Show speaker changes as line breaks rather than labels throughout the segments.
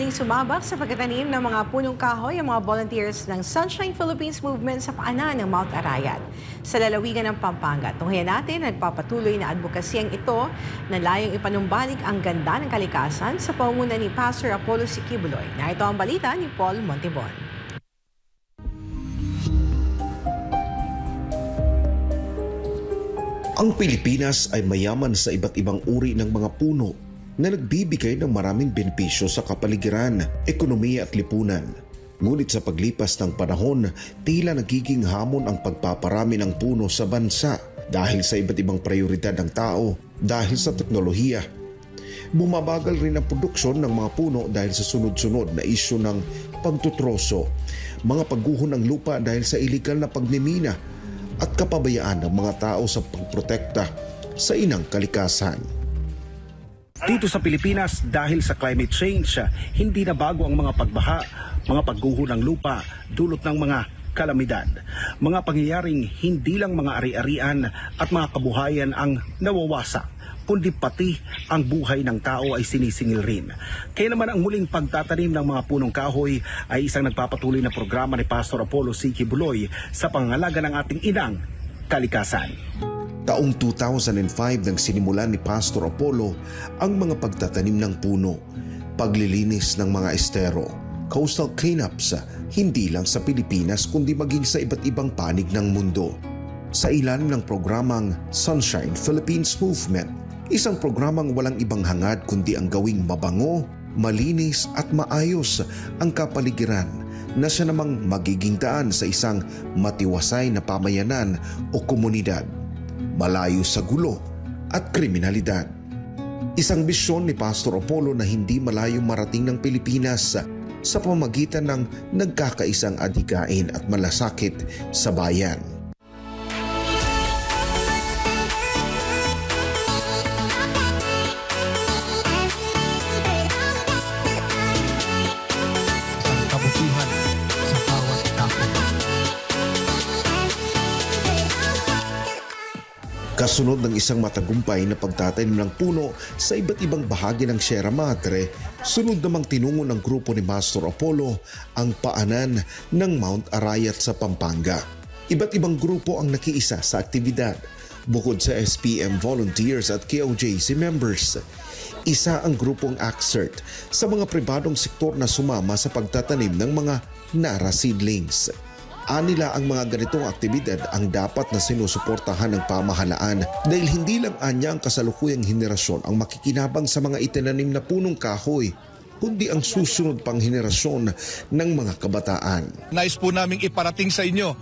muling sumabak sa pagtatanim ng mga punong kahoy ang mga volunteers ng Sunshine Philippines Movement sa paanan ng Mount Arayat. Sa lalawigan ng Pampanga, tunghayan natin nagpapatuloy na advokasyang ito na layong ipanumbalik ang ganda ng kalikasan sa pangunguna ni Pastor Apollo Siquibuloy. Narito ang balita ni Paul Montibon.
Ang Pilipinas ay mayaman sa iba't ibang uri ng mga puno na nagbibigay ng maraming benepisyo sa kapaligiran, ekonomiya at lipunan. Ngunit sa paglipas ng panahon, tila nagiging hamon ang pagpaparami ng puno sa bansa dahil sa iba't ibang prioridad ng tao dahil sa teknolohiya. Bumabagal rin ang produksyon ng mga puno dahil sa sunod-sunod na isyu ng pagtutroso, mga pagguho ng lupa dahil sa iligal na pagmimina at kapabayaan ng mga tao sa pagprotekta sa inang kalikasan.
Dito sa Pilipinas, dahil sa climate change, hindi na bago ang mga pagbaha, mga pagguho ng lupa, dulot ng mga kalamidad. Mga pangyayaring hindi lang mga ari-arian at mga kabuhayan ang nawawasak, kundi pati ang buhay ng tao ay sinisingil rin. Kaya naman ang muling pagtatanim ng mga punong kahoy ay isang nagpapatuloy na programa ni Pastor Apollo Siquibuloy sa pangangalaga ng ating inang kalikasan.
Taong 2005 nang sinimulan ni Pastor Apollo ang mga pagtatanim ng puno, paglilinis ng mga estero, coastal cleanups, hindi lang sa Pilipinas kundi maging sa iba't ibang panig ng mundo. Sa ilalim ng programang Sunshine Philippines Movement, isang programang walang ibang hangad kundi ang gawing mabango, malinis at maayos ang kapaligiran na siya namang magiging daan sa isang matiwasay na pamayanan o komunidad, malayo sa gulo at kriminalidad. Isang bisyon ni Pastor Apollo na hindi malayong marating ng Pilipinas sa pamamagitan ng nagkakaisang adhikain at malasakit sa bayan. Kasunod ng isang matagumpay na pagtatanim ng puno sa iba't ibang bahagi ng Sierra Madre, sunod namang tinungo ng grupo ni Pastor Apollo ang paanan ng Mount Arayat sa Pampanga. Iba't ibang grupo ang nakiisa sa aktibidad. Bukod sa SPM volunteers at KOJC members, isa ang grupong ACCERT sa mga pribadong sektor na sumama sa pagtatanim ng mga Nara seedlings. Anila ang mga ganitong aktibidad ang dapat na sinusuportahan ng pamahalaan dahil hindi lang anya ang kasalukuyang henerasyon ang makikinabang sa mga itinanim na punong kahoy, kundi ang susunod pang henerasyon ng mga kabataan.
Nais po naming iparating sa inyo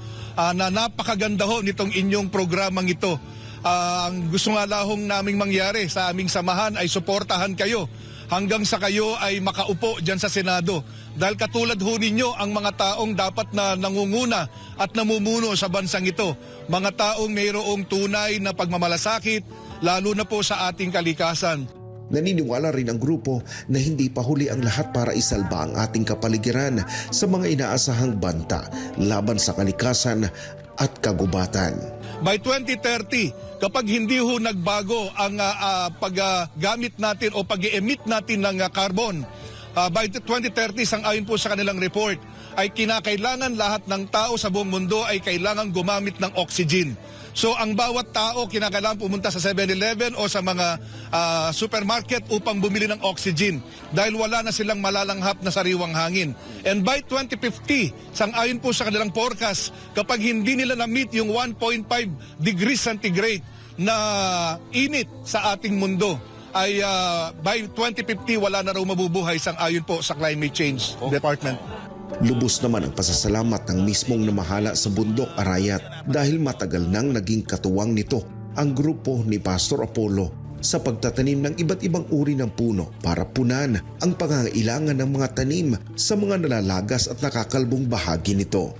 na napakaganda ho nitong inyong programang ito. Ang gusto nga lahong naming mangyari sa aming samahan ay suportahan kayo hanggang sa kayo ay makaupo dyan sa Senado. Dahil katulad ho ninyo ang mga taong dapat na nangunguna at namumuno sa bansang ito. Mga taong mayroong tunay na pagmamalasakit, lalo na po sa ating kalikasan.
Naniniwala rin ang grupo na hindi pa huli ang lahat para isalba ang ating kapaligiran sa mga inaasahang banta laban sa kalikasan at kagubatan.
By 2030, kapag hindi ho nagbago ang paggamit natin o pag-emit natin ng carbon, by 2030, sang-ayon po sa kanilang report, ay kinakailangan lahat ng tao sa buong mundo ay kailangan gumamit ng oxygen. So ang bawat tao kinakailangan pumunta sa 7-Eleven o sa mga supermarket upang bumili ng oxygen dahil wala na silang malalanghap na sariwang hangin. And by 2050, sang-ayon po sa kanilang forecast, kapag hindi nila na-meet yung 1.5 degrees centigrade na init sa ating mundo, ay by 2050 wala na raw mabubuhay sang-ayon po sa Climate Change Department.
Lubos naman ang pasasalamat ng mismong namahala sa bundok Arayat dahil matagal nang naging katuwang nito ang grupo ni Pastor Apollo sa pagtatanim ng iba't ibang uri ng puno para punan ang pangangailangan ng mga tanim sa mga nalalagas at nakakalbong bahagi nito.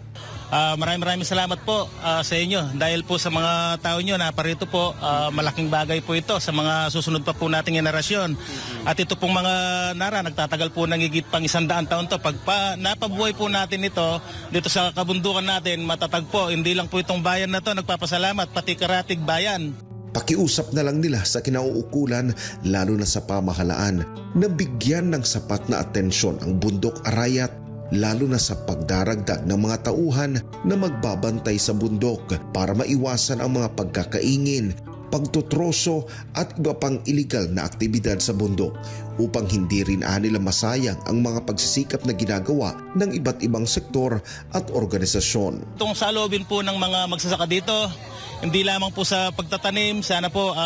Maraming salamat po sa inyo dahil po sa mga tao nyo na parito po, malaking bagay po ito sa mga susunod pa po nating generasyon. At ito pong mga Nara, nagtatagal po ng higit pang 100 taon to. Pag napabuhay po natin ito dito sa kabundukan natin, matatag po, hindi lang po itong bayan na to nagpapasalamat, pati Karatig Bayan.
Pakiusap na lang nila sa kinauukulan, lalo na sa pamahalaan, na bigyan ng sapat na atensyon ang bundok Arayat, lalo na sa pagdaragdag ng mga tauhan na magbabantay sa bundok para maiwasan ang mga pagkakaingin, pagtutroso at iba pang iligal na aktibidad sa bundok, upang hindi rin nila masayang ang mga pagsisikap na ginagawa ng iba't ibang sektor at organisasyon.
Itong saloobin po ng mga magsasaka dito, hindi lamang po sa pagtatanim, sana po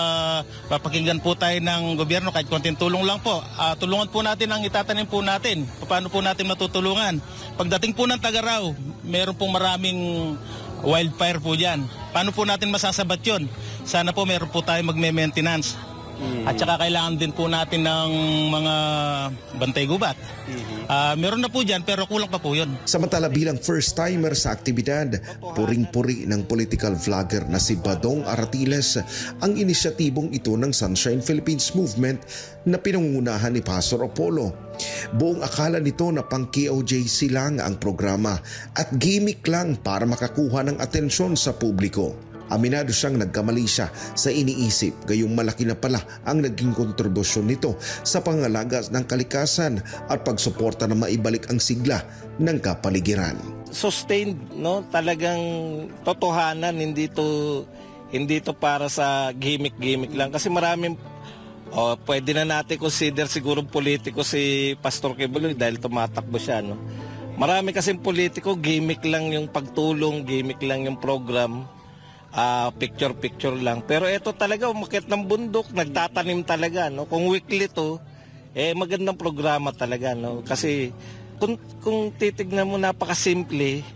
papakinggan po tayo ng gobyerno kahit konting tulong lang po. Tulungan po natin ang itatanim po natin. Paano po natin matutulungan? Pagdating po ng Tagaraw, meron pong maraming wildfire po dyan. Paano po natin masasabat yun? Sana po meron po tayo magme-maintenance. At saka kailangan din po natin ng mga bantay gubat. Meron na po dyan pero kulang pa po yun.
Samantala bilang first-timer sa aktibidad, puring-puri ng political vlogger na si Badong Aratiles ang inisyatibong ito ng Sunshine Philippines Movement na pinangungunahan ni Pastor Apollo. Buong akala nito na pang KOJC lang ang programa at gimmick lang para makakuha ng atensyon sa publiko. Aminado siyang nagkamali siya sa iniisip, gayong malaki na pala ang naging kontribusyon nito sa pangalaga ng kalikasan at pagsuporta na maibalik ang sigla ng kapaligiran.
Sustained, no? Talagang totohanan, hindi to para sa gimmick lang kasi maraming pwede na natin consider siguro politiko si Pastor Kibuloy dahil tumatakbo siya, no? Marami kasing politiko, gimmick lang yung pagtulong, gimmick lang yung program. Picture lang. Pero ito talaga, umakyat ng bundok, nagtatanim talaga, no? Kung weekly to, magandang programa talaga, no? Kasi kung titignan mo, napakasimple,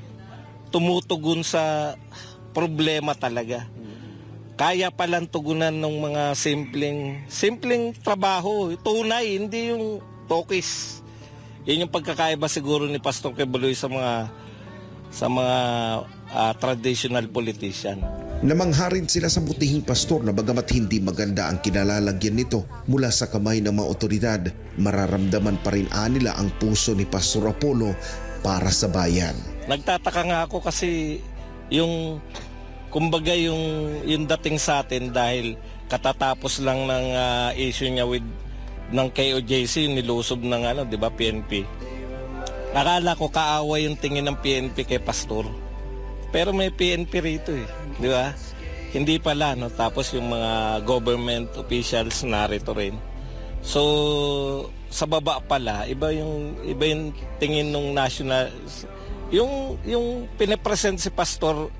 tumutugon sa problema talaga. Kaya palang tugunan ng mga simpleng trabaho, tunay, hindi yung tokis. Yun yung pagkakaiba siguro ni Pastor Kibuloy sa mga traditional politician.
Namangha rin sila sa butihing pastor na bagamat hindi maganda ang kinalalagyan nito mula sa kamay ng mga otoridad, mararamdaman pa rin nila ang puso ni Pastor Apollo para sa bayan.
Nagtataka nga ako kasi yung dating sa atin dahil katatapos lang ng issue niya ng KOJC, nilusob ng di ba, PNP. Akala ko kaaway yung tingin ng PNP kay Pastor. Pero may PNP rito di ba? Hindi pala, no? Tapos yung mga government officials narito rin. So, sa baba pala, iba yung tingin ng national, yung pinipresent si Pastor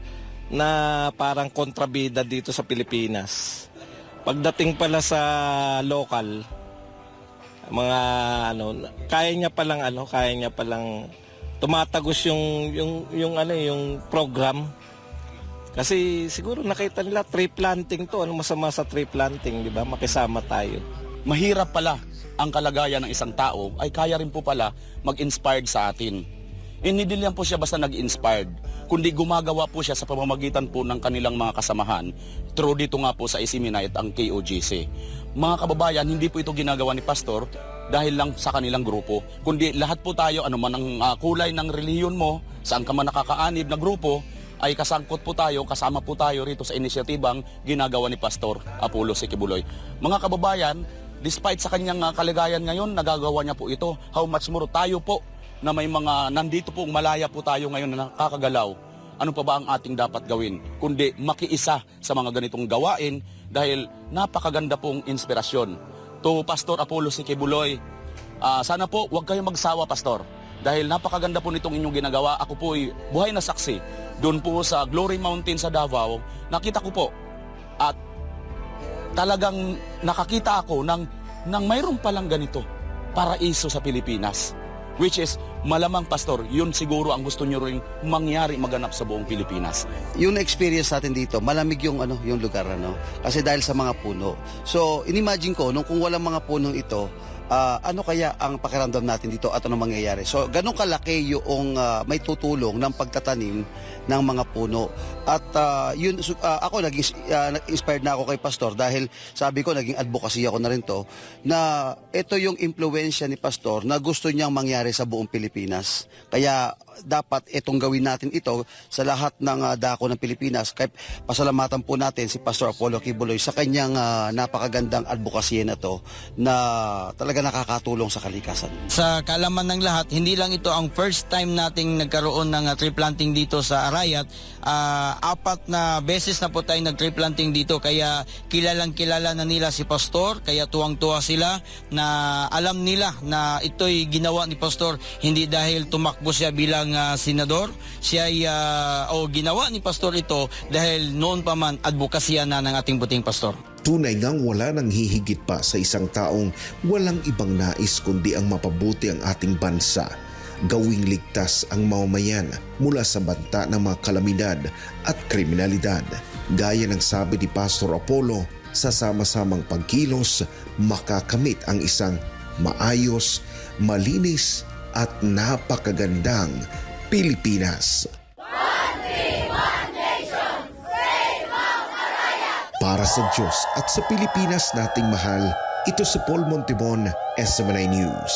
na parang kontrabida dito sa Pilipinas. Pagdating pala sa local, mga kaya niya palang tumatagos yung program. Kasi siguro nakita nila tree planting to. Ano masama sa tree planting, di ba? Makisama tayo.
Mahirap pala ang kalagayan ng isang tao ay kaya rin po pala mag-inspired sa atin. Hindi din lang po siya basta nag-inspired, kundi gumagawa po siya sa pamamagitan po ng kanilang mga kasamahan through dito nga po sa Isiminay at ang KOJC. Mga kababayan, hindi po ito ginagawa ni Pastor dahil lang sa kanilang grupo, kundi lahat po tayo, ano man ang kulay ng relihiyon mo, saan ka man nakakaanib na grupo, ay kasangkot po tayo, kasama po tayo rito sa inisyatibang ginagawa ni Pastor Apollo Kibuloy. Mga kababayan, despite sa kanyang kalagayan ngayon, nagagawa niya po ito. How much more tayo po na may mga nandito po, malaya po tayo ngayon na nakakagalaw. Ano pa ba ang ating dapat gawin? Kundi makiisa sa mga ganitong gawain dahil napakaganda pong inspirasyon. To Pastor Apollo Kibuloy, sana po huwag kayong magsawa, Pastor. Dahil napakaganda po nitong inyong ginagawa. Ako po ay buhay na saksi. Doon po sa Glory Mountain sa Davao, nakita ko po at talagang nakakita ako ng mayroon palang ganito, paraiso sa Pilipinas. Which is, malamang Pastor, yun siguro ang gusto nyo rin mangyari maganap sa buong Pilipinas.
Yung experience natin dito, malamig yung yung lugar kasi dahil sa mga puno. So, inimagine ko kung walang mga punong ito, ano kaya ang pakiramdam natin dito at anong mangyayari. So ganun kalaki yung may tutulong ng pagtatanim ng mga puno. At ako nag-inspired na ako kay Pastor dahil sabi ko naging advocacy ako na rin to na ito yung impluwensya ni Pastor na gusto niyang mangyari sa buong Pilipinas. Kaya dapat itong gawin natin ito sa lahat ng dako ng Pilipinas. Kaya pasalamatan po natin si Pastor Apollo Quiboloy sa kanyang napakagandang advocacy na to na talaga nakakatulong sa kalikasan.
Sa kaalaman ng lahat, hindi lang ito ang first time nating nagkaroon ng tree planting dito sa Arayat. 4 na beses na po tayo nag-tree planting dito, kaya kilalang kilala na nila si Pastor, kaya tuwang-tuwa sila na alam nila na ito'y ginawa ni Pastor hindi dahil tumakbo siya bilang senador, siya ay ginawa ni Pastor ito dahil noon pa man advokasya na ng ating buting Pastor.
Tunay ngang wala nang hihigit pa sa isang taong walang ibang nais kundi ang mapabuti ang ating bansa. Gawing ligtas ang mamamayan mula sa banta ng mga kalamidad at kriminalidad. Gaya ng sabi ni Pastor Apollo, sa sama-samang pagkilos, makakamit ang isang maayos, malinis at napakagandang Pilipinas. Para sa Diyos at sa Pilipinas nating mahal, ito si Paul Montibon, SMNI News.